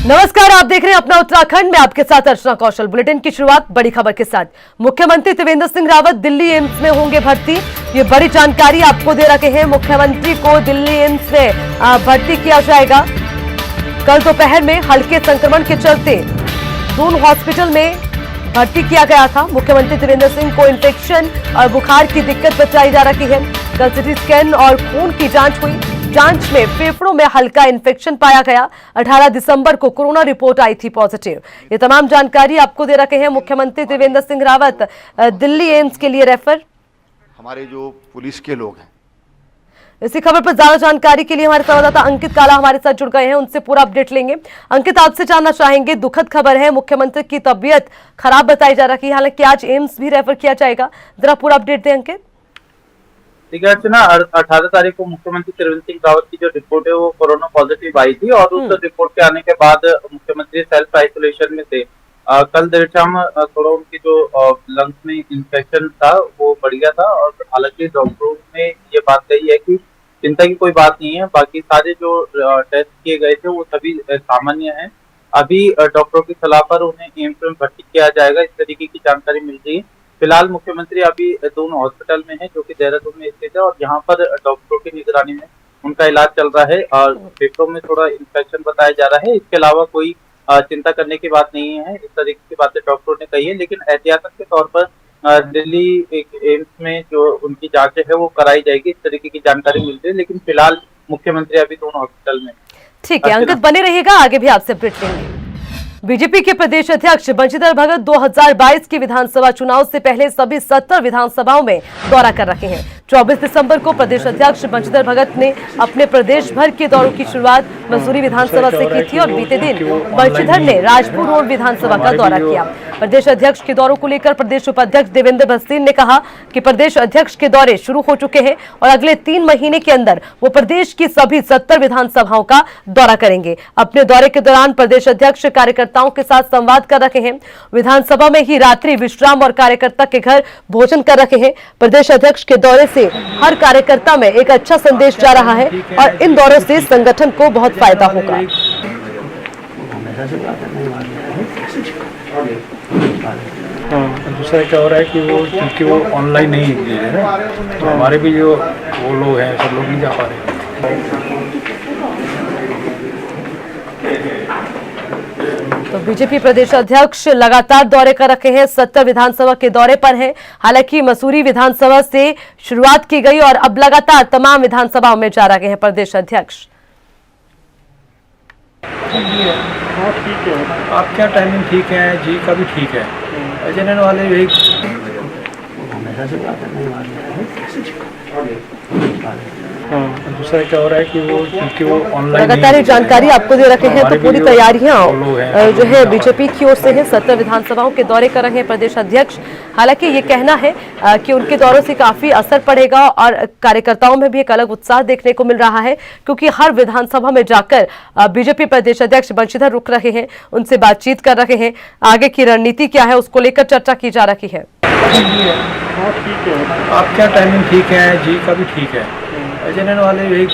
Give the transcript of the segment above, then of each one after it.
नमस्कार, आप देख रहे हैं अपना उत्तराखंड में, आपके साथ अर्चना कौशल। बुलेटिन की शुरुआत बड़ी खबर के साथ। मुख्यमंत्री त्रिवेंद्र सिंह रावत दिल्ली एम्स में होंगे भर्ती। ये बड़ी जानकारी आपको दे रखे हैं। मुख्यमंत्री को दिल्ली एम्स में भर्ती किया जाएगा। कल दोपहर में हल्के संक्रमण के चलते दून हॉस्पिटल में भर्ती किया गया था। मुख्यमंत्री त्रिवेंद्र सिंह को इन्फेक्शन और बुखार की दिक्कत बताई जा रही है। कल सिटी स्कैन और खून की जांच हुई। जांच में फेफड़ों में हल्का इन्फेक्शन पाया गया। 18 दिसंबर को कोरोना रिपोर्ट आई थी पॉजिटिव। ये तमाम जानकारी आपको दे रखे हैं मुख्यमंत्री त्रिवेंद्र सिंह रावत दिल्ली एम्स के लिए रेफर। हमारे जो पुलिस के लोग हैं, इसी खबर पर ज्यादा जानकारी के लिए हमारे संवाददाता अंकित काला हमारे साथ जुड़ गए हैं, उनसे पूरा अपडेट लेंगे। अंकित, आपसे जानना चाहेंगे, दुखद खबर है, मुख्यमंत्री की तबीयत खराब बताई जा रही है, हालांकि आज एम्स भी रेफर किया जाएगा। जरा पूरा अपडेट दें अंकित। ठीक है अर्चना, 18 तारीख को मुख्यमंत्री त्रिवेंद्र सिंह रावत की जो रिपोर्ट है वो कोरोना पॉजिटिव आई थी और उस रिपोर्ट के आने के बाद मुख्यमंत्री सेल्फ आइसोलेशन में थे। कल देर शाम थोड़ा उनकी जो लंग्स में इन्फेक्शन था वो बढ़ गया था और हालांकि डॉक्टरों ने ये बात कही है कि चिंता की कोई बात नहीं है। बाकी सारे जो टेस्ट किए गए थे वो सभी सामान्य हैं। अभी डॉक्टरों की सलाह पर उन्हें एम्स में भर्ती किया जाएगा, इस तरीके की जानकारी मिल रही है। फिलहाल मुख्यमंत्री अभी दोनों हॉस्पिटल में है जो कि देहरादून में स्थित है और यहाँ पर डॉक्टरों की निगरानी में उनका इलाज चल रहा है और फेफड़ों में थोड़ा इन्फेक्शन बताया जा रहा है। इसके अलावा कोई चिंता करने की बात नहीं है, इस तरीके की बातें डॉक्टरों ने कही है। लेकिन एहतियातन के तौर पर दिल्ली एक एम्स में जो उनकी जांच है वो कराई जाएगी, इस तरीके की जानकारी मिल रही है। लेकिन फिलहाल मुख्यमंत्री अभी दोनों हॉस्पिटल में। ठीक है अंकित, बने रहिएगा, आगे भी आपसे अपडेट लेंगे। बीजेपी के प्रदेश अध्यक्ष बंशीधर भगत 2022 के विधानसभा चुनाव से पहले सभी 70 विधानसभाओं में दौरा कर रहे हैं। 24 दिसंबर को प्रदेश अध्यक्ष बंशीधर भगत ने अपने प्रदेश भर के दौरों की शुरुआत मसूरी विधानसभा से की थी और बीते दिन बंशीधर ने राजपुर रोड विधानसभा का दौरा किया। प्रदेश अध्यक्ष के दौरों को लेकर प्रदेश उपाध्यक्ष देवेंद्र भसीन ने कहा कि प्रदेश अध्यक्ष के दौरे शुरू हो चुके हैं और अगले 3 महीने के अंदर वो प्रदेश की सभी 70 विधानसभाओं का दौरा करेंगे। अपने दौरे के दौरान प्रदेश अध्यक्ष कार्यकर्ताओं के साथ संवाद कर रहे हैं। विधानसभा में ही रात्रि विश्राम और कार्यकर्ता के घर भोजन कर रहे हैं। प्रदेश अध्यक्ष के दौरे से हर कार्यकर्ता में एक अच्छा संदेश जा रहा है और इन दौरों से संगठन को बहुत फायदा होगा। दूसरा क्या हो रहा है कि वो क्योंकि वो ऑनलाइन नहीं दे रहे हैं तो हमारे भी जो वो लोग हैं सब लोग नहीं जा पा रहे। तो बीजेपी प्रदेश अध्यक्ष लगातार दौरे कर रखे हैं, 70 विधानसभा के दौरे पर हैं। हालांकि मसूरी विधानसभा से शुरुआत की गई और अब लगातार तमाम विधानसभाओं में जा रहे हैं प्रदेश अध्यक्ष। हाँ ठीक है, आपका टाइमिंग ठीक है, जी का भी ठीक है। एजेंट वाले यही दूसरा क्या हो रहा है कि वो क्योंकि वो ऑनलाइन लगातार जानकारी आपको दे रखे हैं। तो पूरी तैयारियां जो है बीजेपी की ओर से है। 70 विधानसभाओं के दौरे कर रहे हैं प्रदेश अध्यक्ष। हालांकि ये कहना है कि उनके दौरों से काफी असर पड़ेगा और कार्यकर्ताओं में भी एक अलग उत्साह देखने को मिल रहा है, क्योंकि हर विधानसभा में जाकर बीजेपी प्रदेश अध्यक्ष बंशीधर रुक रहे हैं, उनसे बातचीत कर रहे हैं। आगे की रणनीति क्या है उसको लेकर चर्चा की जा रही है। हाँ ठीक है, आपका टाइमिंग ठीक है, जी का भी ठीक है। एजेंट वाले यही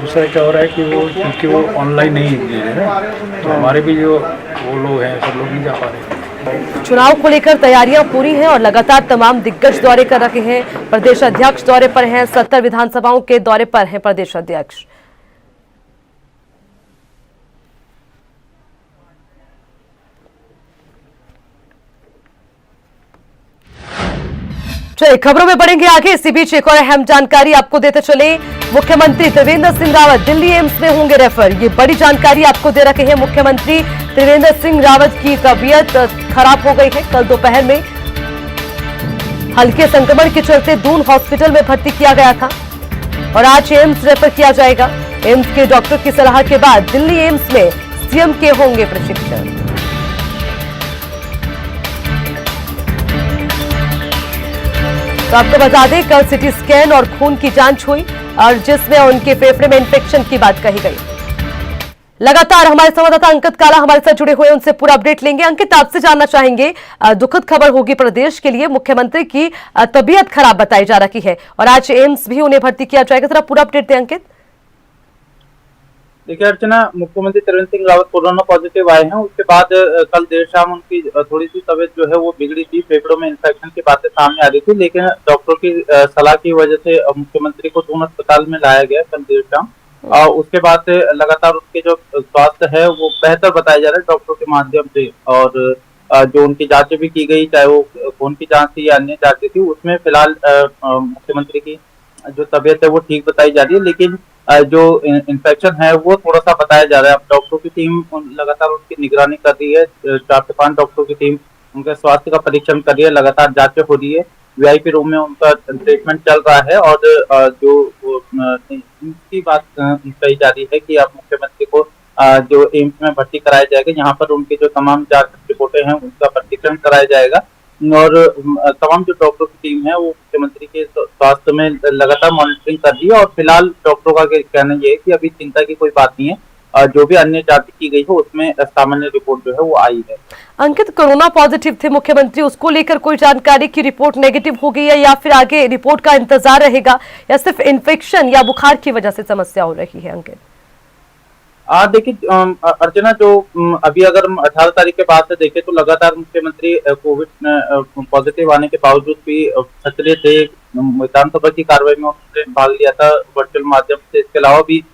दूसरा क्या हो रहा है कि वो क्योंकि वो ऑनलाइन नहीं दे रहे हैं तो हमारे भी जो वो लोग हैं सब लोग नहीं जा पा रहे। चुनाव को लेकर तैयारियां पूरी हैं और लगातार तमाम दिग्गज दौरे कर रहे हैं। प्रदेश अध्यक्ष दौरे पर हैं, 70 विधानसभाओं के दौरे पर हैं प्रदेश अध्यक्ष। चलिए खबरों में बढ़ेंगे आगे। इसी बीच एक और अहम जानकारी आपको देते चले। मुख्यमंत्री त्रिवेंद्र सिंह रावत दिल्ली एम्स में होंगे रेफर। ये बड़ी जानकारी आपको दे रखे हैं। मुख्यमंत्री त्रिवेंद्र सिंह रावत की तबीयत खराब हो गई है। कल दोपहर में हल्के संक्रमण के चलते दून हॉस्पिटल में भर्ती किया गया था और आज एम्स रेफर किया जाएगा। एम्स के डॉक्टर की सलाह के बाद दिल्ली एम्स में सीएम के होंगे प्रशिक्षण। तो आपको बता दें, कल सिटी स्कैन और खून की जांच हुई और जिसमें उनके फेफड़े में इन्फेक्शन की बात कही गई। लगातार हमारे संवाददाता अंकित काला हमारे साथ जुड़े हुए, उनसे पूरा अपडेट लेंगे। अंकित, आपसे जानना चाहेंगे, दुखद खबर होगी प्रदेश के लिए, मुख्यमंत्री की तबीयत खराब बताई जा रही है और आज एम्स भी उन्हें भर्ती किया जाएगा। जरा पूरा अपडेट दें अंकित। देखिए अर्चना, मुख्यमंत्री त्रिवेंद्र सिंह रावत कोरोना पॉजिटिव आए हैं। उसके बाद कल देर शाम उनकी थोड़ी सी तबीयत जो है वो बिगड़ी थी, फेफड़ों में इन्फेक्शन की बातें सामने आ रही थी, लेकिन डॉक्टर की सलाह की वजह से मुख्यमंत्री को दून अस्पताल में लाया गया कल देर शाम। उसके बाद से लगातार उनके जो स्वास्थ्य है वो बेहतर बताया जा रहा है डॉक्टरों के माध्यम से, और जो उनकी जांचें भी की गई, चाहे वो खून की जांच थी या अन्य जांचें थी, उसमें फिलहाल मुख्यमंत्री की जो तबीयत है वो ठीक बताई जा रही है, लेकिन जो इन्फेक्शन है वो थोड़ा सा बताया जा रहा है। अब डॉक्टरों की टीम लगातार उनकी निगरानी कर रही है, 4 से 5 डॉक्टरों की टीम उनके स्वास्थ्य का परीक्षण कर रही है, लगातार जांचें हो रही है, वीआईपी रूम में उनका ट्रीटमेंट चल रहा है, और जो इनकी बात कही जा रही है कि अब मुख्यमंत्री को जो एम्स में भर्ती कराया जाएगा, यहाँ पर उनके जो तमाम जांच रिपोर्टें हैं उनका परीक्षण कराया जाएगा, और तमाम जो डॉक्टरों की टीम है वो मुख्यमंत्री के स्वास्थ्य में लगातार मॉनिटरिंग कर रही है। और फिलहाल डॉक्टरों का कहना यह है कि अभी चिंता की कोई बात नहीं है, जो भी अन्य जांच की गई है उसमें सामान्य रिपोर्ट जो है वो आई है। अंकित, कोरोना पॉजिटिव थे मुख्यमंत्री, उसको लेकर कोई जानकारी की रिपोर्ट नेगेटिव हो गई है या फिर आगे रिपोर्ट का इंतजार रहेगा, या सिर्फ इन्फेक्शन या बुखार की वजह से समस्या हो रही है? अंकित देखिए अर्चना, जो अभी अगर हम 18 तारीख के बाद से देखें तो लगातार मुख्यमंत्री कोविड पॉजिटिव आने के बावजूद भी सक्रिय थे। विधानसभा की कार्रवाई में उन्होंने भाग लिया था वर्चुअल माध्यम से। इसके अलावा भी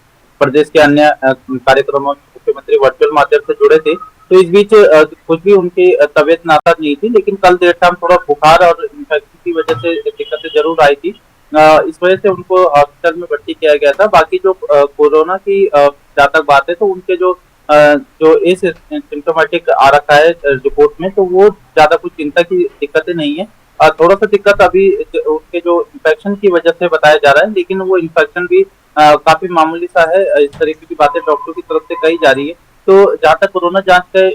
प्रदेश के अन्य कार्यक्रमों में मुख्यमंत्री वर्चुअल माध्यम से जुड़े थे। तो इस बीच कुछ भी उनकी तबीयत नासाज नहीं थी, लेकिन कल देर शाम थोड़ा बुखार और इन्फेक्शन की वजह से दिक्कतें जरूर आई थी। इस वजह से उनको हॉस्पिटल में भर्ती किया गया था। बाकी जो कोरोना की जहाँ तक बात है तो उनके जो सिम्टोमेटिक आ रखा है रिपोर्ट में, तो वो ज्यादा कुछ चिंता की दिक्कतें नहीं है। थोड़ा सा दिक्कत अभी उनके जो इन्फेक्शन की वजह से बताया जा रहा है, लेकिन वो इन्फेक्शन भी काफी मामूली सा है। इस तरीके की बातें डॉक्टर की तरफ से कही जा रही है। तो जहाँ तक कोरोना जांच का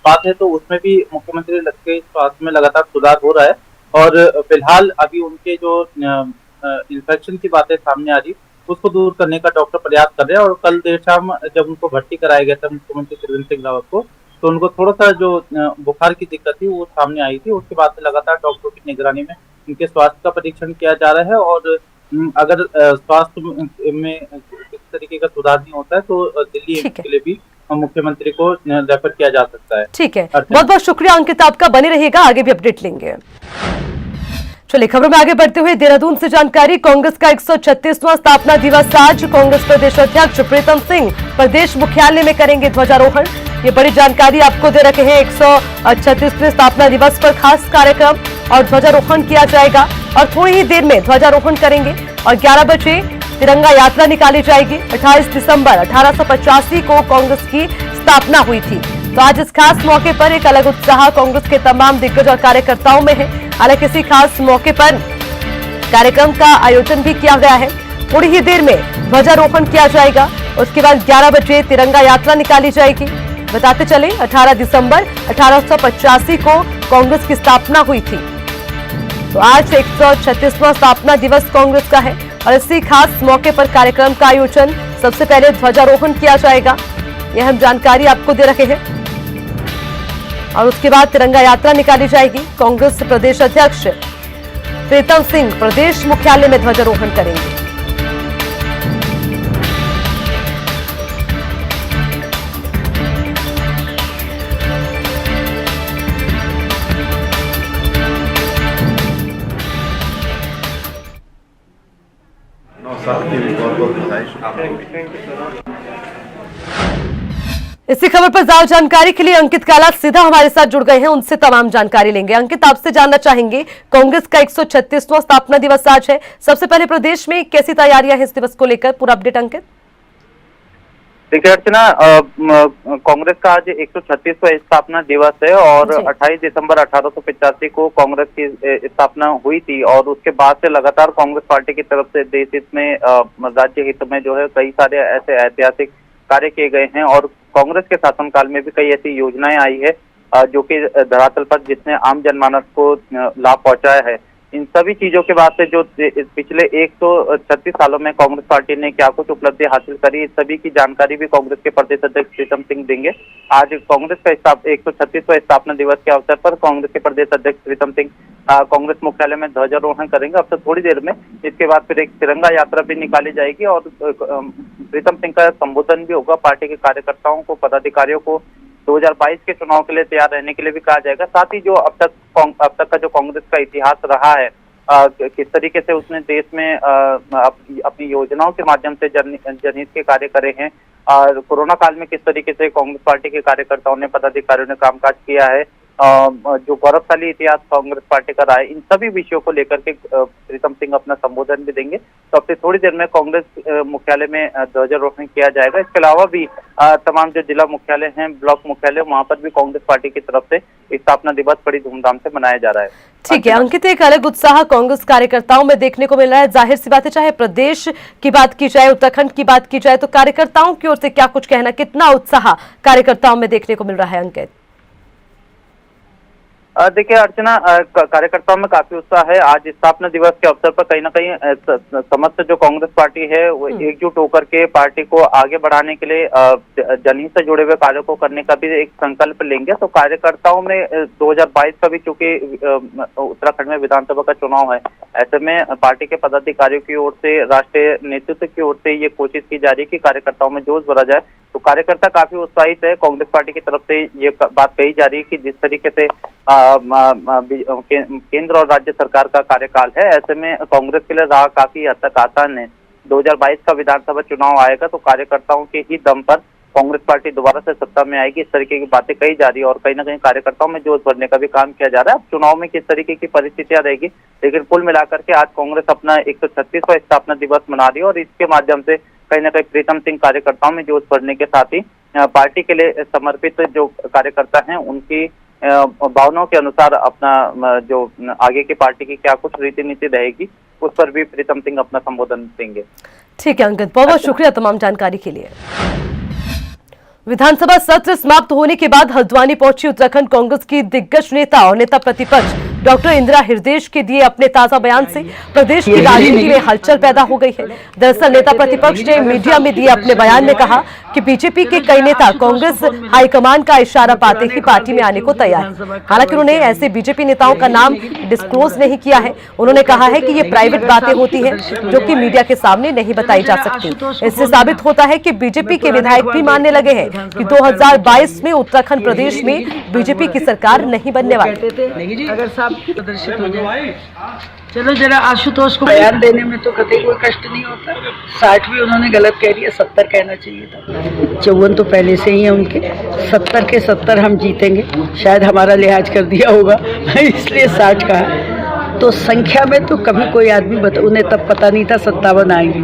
बात है तो उसमें भी मुख्यमंत्री के स्वास्थ्य में लगातार सुधार हो रहा है, और फिलहाल अभी उनके जो इन्फेक्शन की बातें सामने आ रही उसको दूर करने का डॉक्टर प्रयास कर रहे हैं। और कल देर शाम जब उनको भर्ती कराया गया था मुख्यमंत्री त्रिवेंद्र सिंह रावत को, तो उनको थोड़ा सा जो बुखार की दिक्कत थी वो सामने आई थी। उसके बाद से लगातार डॉक्टरों की निगरानी में उनके स्वास्थ्य का परीक्षण किया जा रहा है, और अगर स्वास्थ्य में किस तरीके का सुधार नहीं होता है तो दिल्ली एम्स के लिए भी मुख्यमंत्री को रेफर किया जा सकता है। ठीक है, बहुत बहुत शुक्रिया अंकित आपका, बने रहिएगा, आगे भी अपडेट लेंगे। चलिए खबरों में आगे बढ़ते हुए देहरादून से जानकारी, कांग्रेस का 136वां स्थापना दिवस आज। कांग्रेस प्रदेश अध्यक्ष प्रीतम सिंह प्रदेश मुख्यालय में करेंगे ध्वजारोहण। ये बड़ी जानकारी आपको दे रखे हैं। 136वें स्थापना दिवस पर खास कार्यक्रम और ध्वजारोहण किया जाएगा, और थोड़ी ही देर में ध्वजारोहण करेंगे और 11 बजे तिरंगा यात्रा निकाली जाएगी। 28 दिसंबर 1885 को कांग्रेस की स्थापना हुई थी, तो आज इस खास मौके पर एक अलग उत्साह कांग्रेस के तमाम दिग्गज और कार्यकर्ताओं में है। हालांकि किसी खास मौके पर कार्यक्रम का आयोजन भी किया गया है। थोड़ी ही देर में ध्वजारोहण किया जाएगा, उसके बाद 11 बजे तिरंगा यात्रा निकाली जाएगी। बताते चले 18 दिसंबर 1885 को कांग्रेस की स्थापना हुई थी, तो आज 136वां स्थापना दिवस कांग्रेस का है, और इसी खास मौके पर कार्यक्रम का आयोजन सबसे पहले ध्वजारोहण किया जाएगा। यह हम जानकारी आपको दे रहे हैं, और उसके बाद तिरंगा यात्रा निकाली जाएगी। कांग्रेस प्रदेश अध्यक्ष प्रीतम सिंह प्रदेश मुख्यालय में ध्वजारोहण करेंगे। इसी खबर पर ज्यादा जानकारी के लिए अंकित काला सीधा हमारे साथ जुड़ गए हैं, उनसे तमाम जानकारी लेंगे। अंकित, आपसे जानना चाहेंगे, कांग्रेस का 136वां स्थापना दिवस आज है, सबसे पहले प्रदेश में कैसी तैयारियां हैं इस दिवस को लेकर, पूरा अपडेट अंकित। देखिए अर्चना, कांग्रेस का आज 136वां स्थापना दिवस है, और 28 दिसंबर 1885 को कांग्रेस की स्थापना हुई थी, और उसके बाद से लगातार कांग्रेस पार्टी की तरफ से देश हित में, राज्य हित में जो है कई सारे ऐसे ऐतिहासिक कार्य किए गए हैं, और कांग्रेस के शासनकाल में भी कई ऐसी योजनाएं आई है जो कि धरातल पर जिसने आम जनमानस को लाभ पहुंचाया है। इन सभी चीजों के बाद से जो पिछले 136 सालों में कांग्रेस पार्टी ने क्या कुछ उपलब्धि हासिल करी, इस सभी की जानकारी भी कांग्रेस के प्रदेश अध्यक्ष प्रीतम सिंह देंगे। आज कांग्रेस का 136वां स्थापना दिवस के अवसर पर कांग्रेस के प्रदेश अध्यक्ष प्रीतम सिंह कांग्रेस मुख्यालय में ध्वजारोहण करेंगे। अब से थोड़ी देर में इसके बाद फिर एक तिरंगा यात्रा भी निकाली जाएगी और प्रीतम सिंह का संबोधन भी होगा। पार्टी के कार्यकर्ताओं को, पदाधिकारियों को 2022 के चुनाव के लिए तैयार रहने के लिए भी कहा जाएगा। साथ ही जो अब तक का जो कांग्रेस का इतिहास रहा है, किस तरीके से उसने देश में अपनी योजनाओं के माध्यम से जनहित के कार्य करे हैं, और कोरोना काल में किस तरीके से कांग्रेस पार्टी के कार्यकर्ताओं ने, पदाधिकारियों ने कामकाज किया है, जो गौरवशाली इतिहास कांग्रेस पार्टी का रहा है, इन सभी विषयों को लेकर के प्रीतम सिंह अपना संबोधन भी देंगे। तो अब से थोड़ी देर में कांग्रेस मुख्यालय में ध्वजारोहण किया जाएगा। इसके अलावा भी तमाम जो जिला मुख्यालय हैं, ब्लॉक मुख्यालय, वहां पर भी कांग्रेस पार्टी की तरफ से स्थापना दिवस बड़ी धूमधाम से मनाया जा रहा है। ठीक है अंकित, एक अलग उत्साह कांग्रेस कार्यकर्ताओं में देखने को मिल रहा है। जाहिर सी बात है, चाहे प्रदेश की बात की जाए, उत्तराखंड की बात की जाए, तो कार्यकर्ताओं की ओर से क्या कुछ कहना, कितना उत्साह कार्यकर्ताओं में देखने को मिल रहा है अंकित? देखिए अर्चना, कार्यकर्ताओं में काफी उत्साह है। आज स्थापना दिवस के अवसर पर कहीं ना कहीं समस्त जो कांग्रेस पार्टी है वो एकजुट होकर के पार्टी को आगे बढ़ाने के लिए जनहित से जुड़े हुए कार्यों को करने का भी एक संकल्प लेंगे। तो कार्यकर्ताओं में 2022 का भी चूंकि उत्तराखंड में विधानसभा का चुनाव है, ऐसे में पार्टी के पदाधिकारियों की ओर से, राष्ट्रीय नेतृत्व की ओर से ये कोशिश की जा रही है कि कार्यकर्ताओं में जोश भरा जाए। तो कार्यकर्ता काफी उत्साहित है। कांग्रेस पार्टी की तरफ से ये बात कही जा रही है कि जिस तरीके से केंद्र और राज्य सरकार का कार्यकाल है, ऐसे में कांग्रेस के लिए राह काफी हद तक आसान है। 2022 का विधानसभा चुनाव आएगा तो कार्यकर्ताओं के ही दम पर कांग्रेस पार्टी दोबारा से सत्ता में आएगी, इस तरीके की बातें कही जा रही है और कहीं ना कहीं कार्यकर्ताओं में जोश भरने का भी काम किया जा रहा है। अब चुनाव में किस तरीके की परिस्थितियां रहेगी, लेकिन कुल मिलाकर के आज कांग्रेस अपना 136वां स्थापना दिवस मना रही है और इसके माध्यम से कहीं ना कहीं प्रीतम सिंह कार्यकर्ताओं में जोश भरने के साथ ही पार्टी के लिए समर्पित जो कार्यकर्ता हैं उनकी भावनाओं के अनुसार अपना जो आगे की पार्टी की क्या कुछ रीति नीति रहेगी उस पर भी प्रीतम सिंह अपना संबोधन देंगे। ठीक है अंकित, बहुत बहुत शुक्रिया तमाम जानकारी के लिए। विधानसभा सत्र समाप्त होने के बाद हल्द्वानी पहुंची उत्तराखंड कांग्रेस की दिग्गज नेता और नेता प्रतिपक्ष डॉक्टर इंदिरा हृदयेश के दिए अपने ताजा बयान से प्रदेश की राजनीति में हलचल पैदा हो गई है। दरअसल नेता प्रतिपक्ष ने मीडिया में दिए अपने बयान में कहा कि बीजेपी के कई नेता कांग्रेस हाईकमान का इशारा पाते ही पार्टी में आने को तैयार है। हालांकि उन्होंने ऐसे बीजेपी नेताओं का नाम डिस्क्लोज नहीं किया है। उन्होंने कहा है कि ये प्राइवेट बातें होती है जो कि मीडिया के सामने नहीं बताई जा सकती। इससे साबित होता है कि बीजेपी के विधायक भी मानने लगे हैं कि 2022 में उत्तराखंड प्रदेश में बीजेपी की सरकार नहीं बनने वाली। अगर साहब प्रदर्शित हो जाए, चलो जरा आशुतोष को बयान देने में तो कतई कोई कष्ट नहीं होता। 60 भी उन्होंने गलत कह दिया, 70 कहना चाहिए था। 54 तो पहले से ही है उनके, 70 के 70 हम जीतेंगे। शायद हमारा लिहाज कर दिया होगा इसलिए 60 कहा। तो संख्या में तो कभी कोई आदमी उन्हें तब पता नहीं था 57 आएंगे,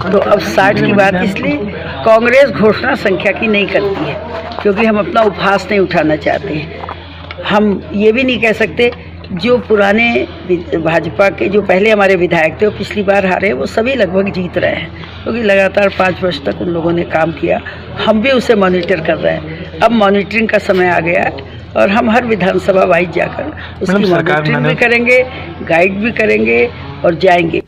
तो अब 60 की बात। इसलिए कांग्रेस घोषणा संख्या की नहीं करती है क्योंकि हम अपना उपहास नहीं उठाना चाहते हैं। हम ये भी नहीं कह सकते जो पुराने भाजपा के जो पहले हमारे विधायक थे वो पिछली बार हारे, वो सभी लगभग जीत रहे हैं क्योंकि लगातार 5 वर्ष तक उन लोगों ने काम किया। हम भी उसे मॉनिटर कर रहे हैं। अब मॉनिटरिंग का समय आ गया है और हम हर विधानसभा वाइज जाकर उसकी मॉनिटरिंग भी करेंगे, गाइड भी करेंगे और जाएंगे।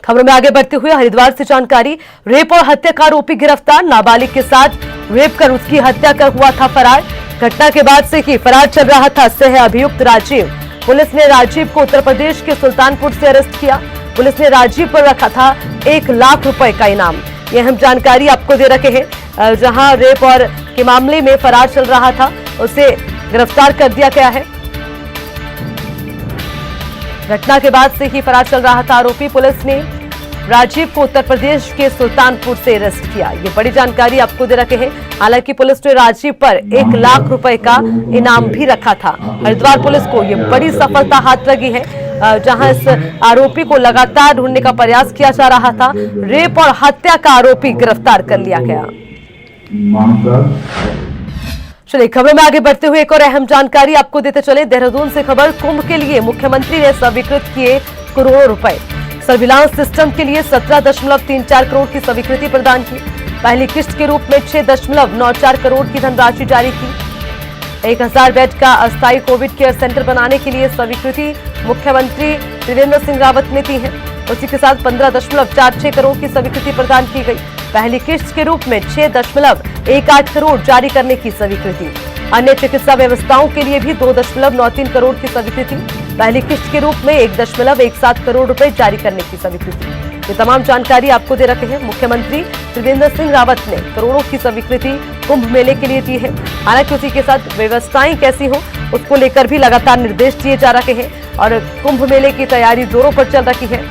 खबरों में आगे बढ़ते हुए हरिद्वार से जानकारी। रेप और हत्या का आरोपी गिरफ्तार। नाबालिग के साथ रेप कर उसकी हत्या कर हुआ था फरार। घटना के बाद से ही फरार चल रहा था सह अभियुक्त राजीव। पुलिस ने राजीव को उत्तर प्रदेश के सुल्तानपुर से अरेस्ट किया। पुलिस ने राजीव पर रखा था 1 लाख रुपए का इनाम। ये अहम जानकारी आपको दे रखे हैं। जहां रेप और के मामले में फरार चल रहा था उसे गिरफ्तार कर दिया गया है। घटना के बाद से ही फरार चल रहा था आरोपी। पुलिस ने राजीव को उत्तर प्रदेश के सुल्तानपुर से अरेस्ट किया। ये बड़ी जानकारी आपको दे रखे हैं। हालांकि पुलिस ने राजीव पर 1 लाख रुपए का इनाम भी रखा था। हरिद्वार पुलिस को ये बड़ी सफलता हाथ लगी है, जहां इस आरोपी को लगातार ढूंढने का प्रयास किया जा रहा था। रेप और हत्या का आरोपी गिरफ्तार कर लिया गया। चलिए खबरों में आगे बढ़ते हुए एक और अहम जानकारी आपको देते चले। देहरादून से खबर। कुंभ के लिए मुख्यमंत्री ने स्वीकृत किए करोड़ों रुपए। सर्विलांस सिस्टम के लिए 17.34 करोड़ की स्वीकृति प्रदान की। पहली किस्त के रूप में 6.94 करोड़ की धनराशि जारी की। 1000 बेड का अस्थायी कोविड केयर सेंटर बनाने के लिए स्वीकृति मुख्यमंत्री त्रिवेंद्र सिंह रावत ने दी है। उसी के साथ 15.46 करोड़ की स्वीकृति प्रदान की गई। पहली किस्त के रूप में 6.18 करोड़ जारी करने की स्वीकृति। अन्य चिकित्सा व्यवस्थाओं के लिए भी 2.93 करोड़ की स्वीकृति। पहली किस्त के रूप में 1.17 करोड़ रुपए जारी करने की स्वीकृति। ये तमाम जानकारी आपको दे रखे हैं मुख्यमंत्री त्रिवेंद्र सिंह रावत ने करोड़ों की स्वीकृति कुंभ मेले के लिए दी है। हालांकि उसी के साथ व्यवस्थाएं कैसी हो उसको लेकर भी लगातार निर्देश दिए जा रहे हैं और कुंभ मेले की तैयारी जोरों पर चल रही है।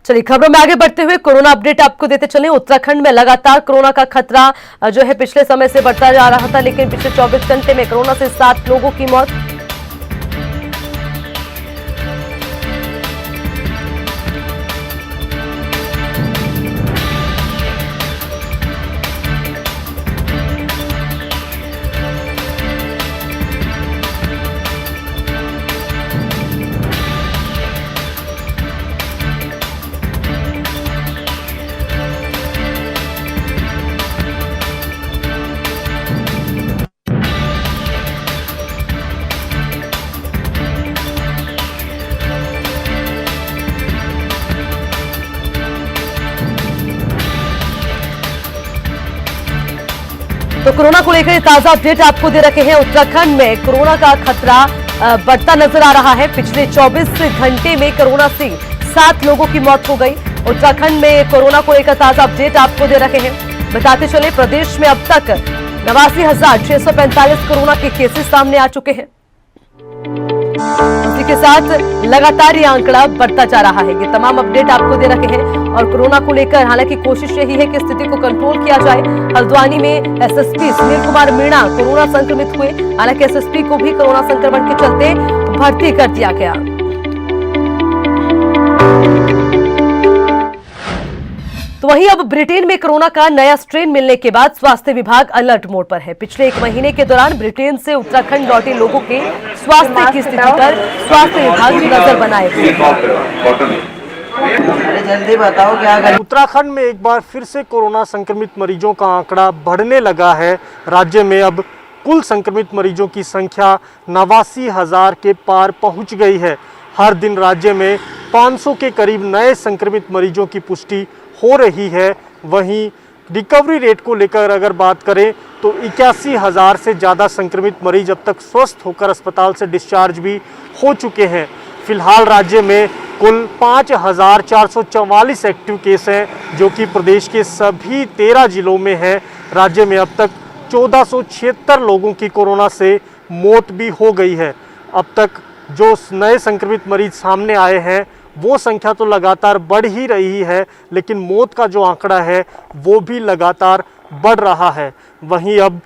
चलिए खबरों में आगे बढ़ते हुए कोरोना अपडेट आपको देते चले। उत्तराखंड में लगातार कोरोना का खतरा जो है पिछले समय से बढ़ता जा रहा था, लेकिन पिछले 24 घंटे में कोरोना से 7 लोगों की मौत। तो कोरोना को लेकर ताजा अपडेट आपको दे रखे हैं। उत्तराखंड में कोरोना का खतरा बढ़ता नजर आ रहा है। पिछले 24 घंटे में कोरोना से 7 लोगों की मौत हो गई। उत्तराखंड में कोरोना को लेकर ताजा अपडेट आपको दे रखे हैं। बताते चले प्रदेश में अब तक 89,645 कोरोना के केसेस सामने आ चुके हैं। इसी के साथ लगातार ये आंकड़ा बढ़ता जा रहा है। ये तमाम अपडेट आपको दे रखे हैं और कोरोना को लेकर हालांकि कोशिश यही है कि स्थिति को कंट्रोल किया जाए। हल्द्वानी में एसएसपी सुनील कुमार मीणा कोरोना संक्रमित हुए। हालांकि एसएसपी को भी कोरोना संक्रमण के चलते भर्ती कर दिया गया। तो वहीं अब ब्रिटेन में कोरोना का नया स्ट्रेन मिलने के बाद स्वास्थ्य विभाग अलर्ट मोड पर है। पिछले 1 महीने के दौरान ब्रिटेन से उत्तराखंड लौटे लोगों के स्वास्थ्य की स्थिति पर स्वास्थ्य विभाग नजर बनाए हुए है। जल्दी बताओ क्या करें। उत्तराखंड में एक बार फिर से कोरोना संक्रमित मरीजों का आंकड़ा बढ़ने लगा है। राज्य में अब कुल संक्रमित मरीजों की संख्या 89,000 के पार पहुंच गई है। हर दिन राज्य में 500 के करीब नए संक्रमित मरीजों की पुष्टि हो रही है। वहीं रिकवरी रेट को लेकर अगर बात करें तो 81,000 से ज़्यादा संक्रमित मरीज अब तक स्वस्थ होकर अस्पताल से डिस्चार्ज भी हो चुके हैं। फिलहाल राज्य में कुल 5,444 एक्टिव केस हैं, जो कि प्रदेश के सभी 13 जिलों में हैं। राज्य में अब तक 1476 लोगों की कोरोना से मौत भी हो गई है। अब तक जो नए संक्रमित मरीज सामने आए हैं वो संख्या तो लगातार बढ़ ही रही है, लेकिन मौत का जो आंकड़ा है वो भी लगातार बढ़ रहा है। वहीं अब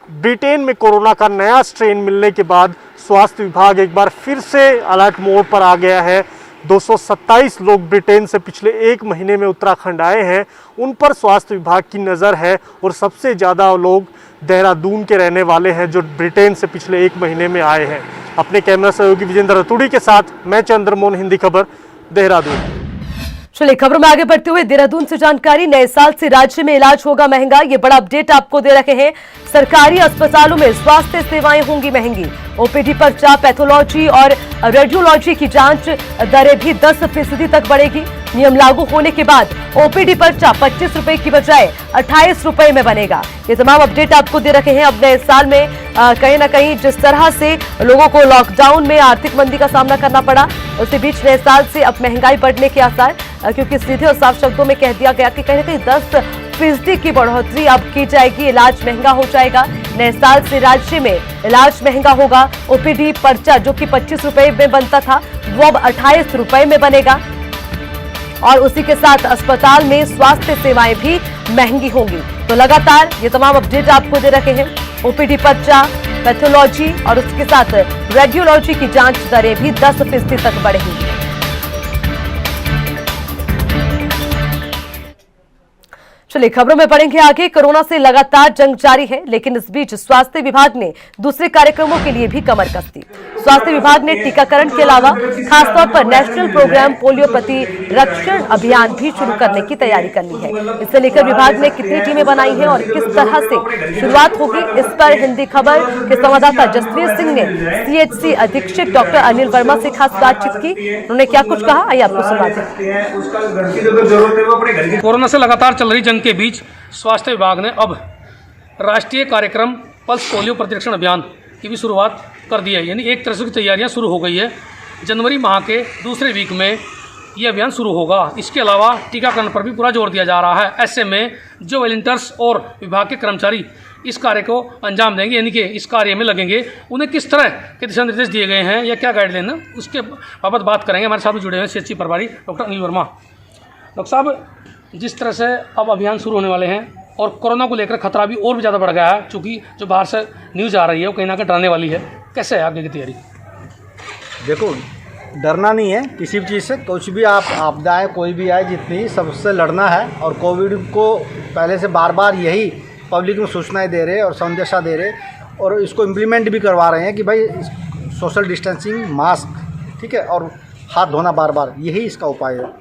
ब्रिटेन में कोरोना का नया स्ट्रेन मिलने के बाद स्वास्थ्य विभाग एक बार फिर से अलर्ट मोड पर आ गया है। 227 लोग ब्रिटेन से पिछले 1 महीने में उत्तराखंड आए हैं, उन पर स्वास्थ्य विभाग की नज़र है और सबसे ज़्यादा लोग देहरादून के रहने वाले हैं जो ब्रिटेन से पिछले 1 महीने में आए हैं। अपने कैमरा सहयोगी विजेंद्र रतूड़ी के साथ मैं चंद्रमोहन, हिंदी खबर, देहरादून। चलिए खबरों में आगे बढ़ते हुए देहरादून से जानकारी। नए साल से राज्य में इलाज होगा महंगा, ये बड़ा अपडेट आपको दे रखे हैं। सरकारी अस्पतालों में स्वास्थ्य सेवाएं होंगी महंगी। ओपीडी पर्चा, पैथोलॉजी और रेडियोलॉजी की जांच दरें भी 10% तक बढ़ेगी। नियम लागू होने के बाद ओपीडी पर्चा 25 रुपए की बजाय 28 रुपए में बनेगा। ये तमाम अपडेट आपको दे रखे हैं। अब नए साल में कहीं ना कहीं जिस तरह से लोगों को लॉकडाउन में आर्थिक मंदी का सामना करना पड़ा, उसी बीच नए साल से अब महंगाई बढ़ने के आसार, क्योंकि सीधे और साफ शब्दों में कह दिया गया कि कहीं ना कहीं 10% की बढ़ोतरी अब की जाएगी। इलाज महंगा हो जाएगा। नए साल से राज्य में इलाज महंगा होगा। ओपीडी पर्चा जो कि 25 रुपए में बनता था वो अब 28 रुपए में बनेगा और उसी के साथ अस्पताल में स्वास्थ्य सेवाएं भी महंगी होंगी। तो लगातार ये तमाम अपडेट आपको दे रखे हैं। ओपीडी पर्चा, पैथोलॉजी और उसके साथ रेडियोलॉजी की जांच दरें भी 10% तक बढ़ेंगी। चलिए खबरों में पढ़ेंगे आगे। कोरोना से लगातार जंग जारी है, लेकिन इस बीच स्वास्थ्य विभाग ने दूसरे कार्यक्रमों के लिए भी कमर कस दी। स्वास्थ्य विभाग ने टीकाकरण के अलावा खासतौर पर नेशनल प्रोग्राम पोलियो प्रतिरक्षण अभियान भी शुरू करने की तैयारी कर ली है। इससे लेकर विभाग ने कितनी टीमें बनाई हैं और किस तरह से शुरुआत होगी, इस पर हिंदी खबर के संवाददाता जसवीर सिंह ने सीएचसी अधीक्षक डॉक्टर अनिल वर्मा से खास बातचीत की। उन्होंने क्या कुछ कहा, आइए आपको सुनाते हैं। कोरोना से लगातार चल रही जंग के बीच स्वास्थ्य विभाग ने अब राष्ट्रीय कार्यक्रम पल्स पोलियो प्रतिरक्षण अभियान की भी शुरुआत कर दी है। यानी एक तरह से तैयारियां शुरू हो गई है। जनवरी माह के दूसरे वीक में ये अभियान शुरू होगा। इसके अलावा टीकाकरण पर भी पूरा जोर दिया जा रहा है। ऐसे में जो वॉलंटियर्स और विभाग के कर्मचारी इस कार्य को अंजाम देंगे, यानी कि इस कार्य में लगेंगे, उन्हें किस तरह के दिशा निर्देश दिए गए हैं या क्या गाइडलाइन है, उसके बाबत बात करेंगे। हमारे साथ जुड़े हुए हैं सीएचसी प्रभारी डॉक्टर अनिल वर्मा। डॉक्टर साहब, जिस तरह से अब अभियान शुरू होने वाले हैं और कोरोना को लेकर खतरा भी और भी ज़्यादा बढ़ गया है, चूँकि जो बाहर से न्यूज़ आ रही है वो कहीं ना कहीं डराने वाली है, कैसे है आगे की तैयारी? देखो, डरना नहीं है किसी भी चीज़ से। कुछ भी आपदा आए, कोई भी आए, जितनी सबसे लड़ना है। और कोविड को पहले से बार बार यही पब्लिक में सूचनाएं दे रहे और संदेशा दे रहे और इसको इम्प्लीमेंट भी करवा रहे हैं कि भाई सोशल डिस्टेंसिंग, मास्क, ठीक है, और हाथ धोना बार बार, यही इसका उपाय है।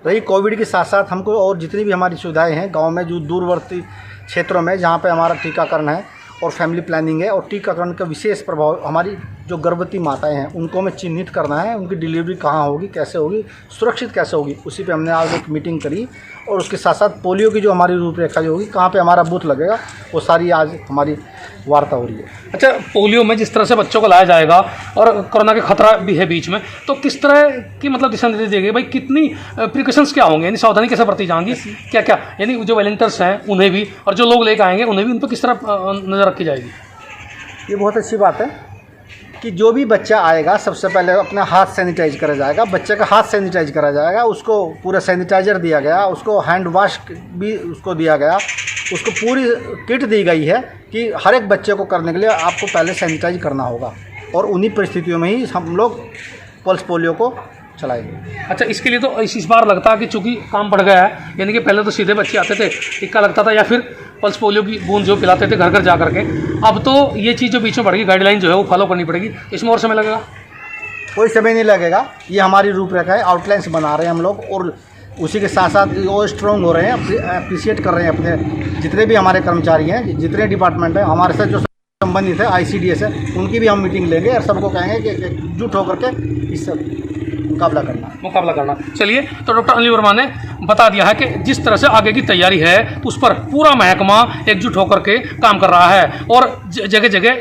रही कोविड के साथ साथ हमको और जितनी भी हमारी सुविधाएं हैं गांव में, जो दूरवर्ती क्षेत्रों में जहां पे हमारा टीकाकरण है और फैमिली प्लानिंग है, और टीकाकरण का विशेष प्रभाव हमारी जो गर्भवती माताएं हैं उनको हमें चिन्हित करना है, उनकी डिलीवरी कहाँ होगी, कैसे होगी, सुरक्षित कैसे होगी, उसी पे हमने आज एक मीटिंग करी। और उसके साथ साथ पोलियो की जो हमारी रूपरेखा जो होगी, कहाँ पे हमारा बूथ लगेगा, वो सारी आज हमारी वार्ता हो रही है। अच्छा, पोलियो में जिस तरह से बच्चों को लाया जाएगा और कोरोना का खतरा भी है बीच में, तो किस तरह की मतलब दिशा निर्देश दिए गए, भाई कितनी प्रिकॉशंस क्या होंगे, यानी सावधानी कैसे बरती जाएंगी, क्या क्या, यानी जो वॉलंटियर्स हैं उन्हें भी और जो लोग लेकर आएंगे उन्हें भी, उन पर किस तरह नज़र रखी जाएगी? ये बहुत अच्छी बात है कि जो भी बच्चा आएगा सबसे पहले अपना हाथ सैनिटाइज करा जाएगा, बच्चे का हाथ सैनिटाइज करा जाएगा, उसको पूरा सैनिटाइजर दिया गया, उसको हैंड वॉश भी उसको दिया गया, उसको पूरी किट दी गई है कि हर एक बच्चे को करने के लिए आपको पहले सैनिटाइज करना होगा। और उन्हीं परिस्थितियों में ही हम लोग पल्स पोलियो को चलाएंगे। अच्छा, इसके लिए तो इस बार लगता है कि चूंकि काम बढ़ गया है, यानी कि पहले तो सीधे बच्चे आते थे, टिक्का लगता था या फिर पल्स पोलियो की बूंद जो पिलाते थे घर घर जा करके, अब तो ये चीज़ जो बीच में बढ़ गई, गाइडलाइन जो है वो फॉलो करनी पड़ेगी। इसमें और समय लगेगा? कोई समय नहीं लगेगा। ये हमारी रूपरेखा है, आउटलाइंस बना रहे हैं हम लोग, और उसी के साथ साथ वो स्ट्रॉन्ग हो रहे हैं, अप्रिशिएट कर रहे हैं अपने जितने भी हमारे कर्मचारी हैं, जितने डिपार्टमेंट हैं हमारे साथ जो संबंधित है, ICDS है, उनकी भी हम मीटिंग लेंगे और सबको कहेंगे कि एकजुट होकर के इससे मुकाबला करना। चलिए, तो डॉक्टर अनिल वर्मा ने बता दिया है कि जिस तरह से आगे की तैयारी है उस पर पूरा महकमा एकजुट होकर के काम कर रहा है और जगह जगह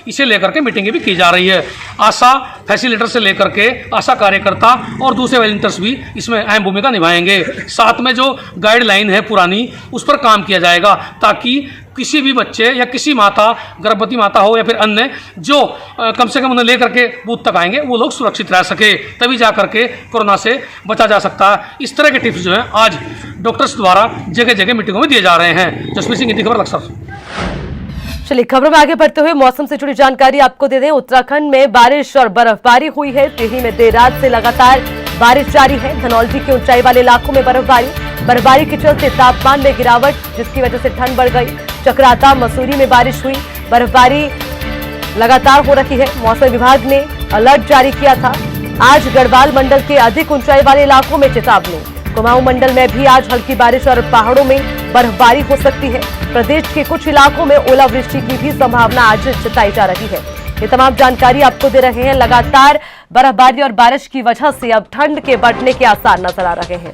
इसे लेकर के मीटिंगें भी की जा रही है। आशा फैसिलिटेटर से लेकर के आशा कार्यकर्ता और दूसरे वॉलंटियर्स भी इसमें अहम भूमिका निभाएंगे। साथ में जो गाइडलाइन है पुरानी, उस पर काम किया जाएगा ताकि किसी भी बच्चे या किसी माता, गर्भवती माता हो या फिर अन्य, जो कम से कम उन्हें लेकर के बूथ तक आएंगे, वो लोग सुरक्षित रह सके, तभी जा करके कोरोना से बचा जा सकता है। इस तरह के टिप्स जो हैं आज डॉक्टर्स द्वारा जगह जगह मीटिंगों में दिए जा रहे हैं। जसवीर सिंह, हिंदी खबर, लक्सर। चलिए खबरों में आगे बढ़ते हुए मौसम से जुड़ी जानकारी आपको दे दें। उत्तराखंड में बारिश और बर्फबारी हुई है। टिहरी में देर रात से लगातार बारिश जारी है। धनौल्टी के ऊंचाई वाले इलाकों में बर्फबारी के चलते तापमान में गिरावट, जिसकी वजह से ठंड बढ़ गई। चक्राता, मसूरी में बारिश हुई। बर्फबारी लगातार हो रही है। मौसम विभाग ने अलर्ट जारी किया था। आज गढ़वाल मंडल के अधिक ऊंचाई वाले इलाकों में चेतावनी। कुमाऊं मंडल में भी आज हल्की बारिश और पहाड़ों में बर्फबारी हो सकती है। प्रदेश के कुछ इलाकों में ओलावृष्टि की भी संभावना आज जताई जा रही है। ये तमाम जानकारी आपको दे रहे हैं। लगातार बर्फबारी और बारिश की वजह से अब ठंड के बढ़ने के आसार नजर आ रहे हैं।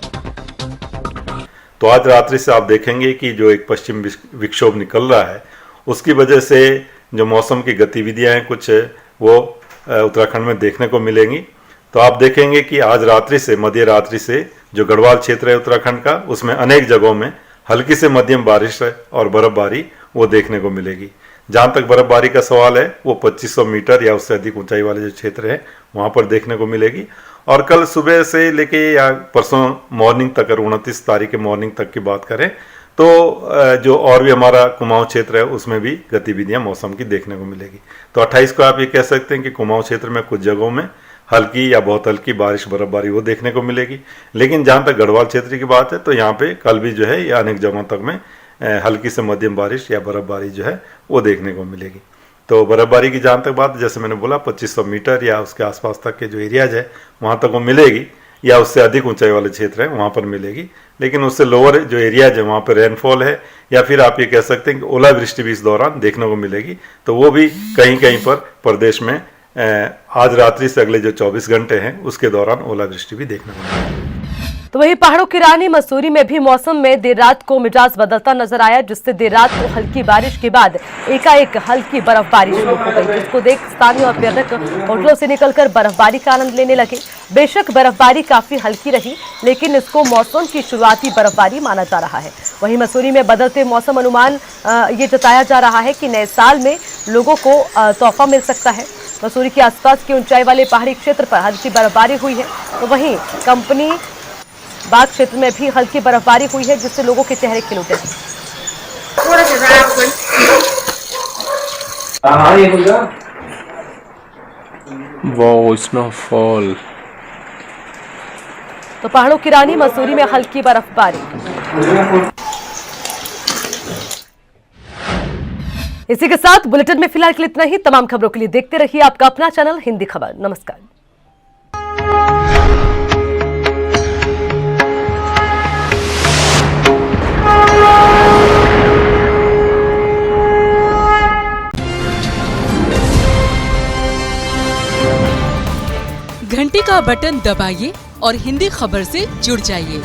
तो आज रात्रि से आप देखेंगे कि जो एक पश्चिम विक्षोभ निकल रहा है, उसकी वजह से जो मौसम की गतिविधियां हैं कुछ वो उत्तराखंड में देखने को मिलेंगी। तो आप देखेंगे कि आज रात्रि से, मध्य रात्रि से जो गढ़वाल क्षेत्र है उत्तराखंड का, उसमें अनेक जगहों में हल्की से मध्यम बारिश और बर्फबारी वो देखने को मिलेगी। जहाँ तक बर्फबारी का सवाल है, वो 2500 मीटर या उससे अधिक ऊंचाई वाले जो क्षेत्र हैं वहाँ पर देखने को मिलेगी। और कल सुबह से लेके या परसों मॉर्निंग तक, अगर 29 तारीख के मॉर्निंग तक की बात करें तो जो और भी हमारा कुमाऊं क्षेत्र है उसमें भी गतिविधियां मौसम की देखने को मिलेगी। तो 28 को आप ये कह सकते हैं कि कुमाऊं क्षेत्र में कुछ जगहों में हल्की या बहुत हल्की बारिश बर्फबारी वो देखने को मिलेगी। लेकिन जहाँ तक गढ़वाल क्षेत्र की बात है तो यहाँ पे कल भी जो है या अनेक जगहों तक में हल्की से मध्यम बारिश या बर्फबारी जो है वो देखने को मिलेगी। तो बर्फबारी की जहाँ तक बात, जैसे मैंने बोला 2500 मीटर या उसके आसपास तक के जो एरियाज है वहाँ तक वो मिलेगी, या उससे अधिक ऊंचाई वाले क्षेत्र हैं वहाँ पर मिलेगी। लेकिन उससे लोअर जो एरियाज है वहाँ पर रेनफॉल है, या फिर आप ये कह सकते हैं कि ओलावृष्टि भी इस दौरान देखने को मिलेगी। तो वो भी कहीं कहीं पर प्रदेश में आज रात्रि से अगले जो 24 घंटे हैं उसके दौरान ओलावृष्टि भी देखने को मिलेगी। तो वहीं पहाड़ों की रानी मसूरी में भी मौसम में देर रात को मिजाज बदलता नजर आया, जिससे देर रात को हल्की बारिश के बाद एकाएक हल्की बर्फबारी शुरू हो गई, जिसको देख स्थानीय और पर्यटक होटलों से निकलकर बर्फबारी का आनंद लेने लगे। बेशक बर्फबारी काफी हल्की रही, लेकिन इसको मौसम की शुरुआती बर्फबारी माना जा रहा है। वहीं मसूरी में बदलते मौसम अनुमान ये जताया जा रहा है कि नए साल में लोगों को तोहफा मिल सकता है। मसूरी के आसपास के ऊंचाई वाले पहाड़ी क्षेत्र पर हल्की बर्फबारी हुई है, तो वहीं कंपनी बाग क्षेत्र में भी हल्की बर्फबारी हुई है, जिससे लोगों के चेहरे खिल उठे हैं। Wow, snowfall. तो पहाड़ों की रानी मसूरी में हल्की बर्फबारी। इसी के साथ बुलेटिन में फिलहाल के लिए इतना ही। तमाम खबरों के लिए देखते रहिए आपका अपना चैनल हिंदी खबर। नमस्कार। घंटी का बटन दबाइए और हिंदी खबर से जुड़ जाइए।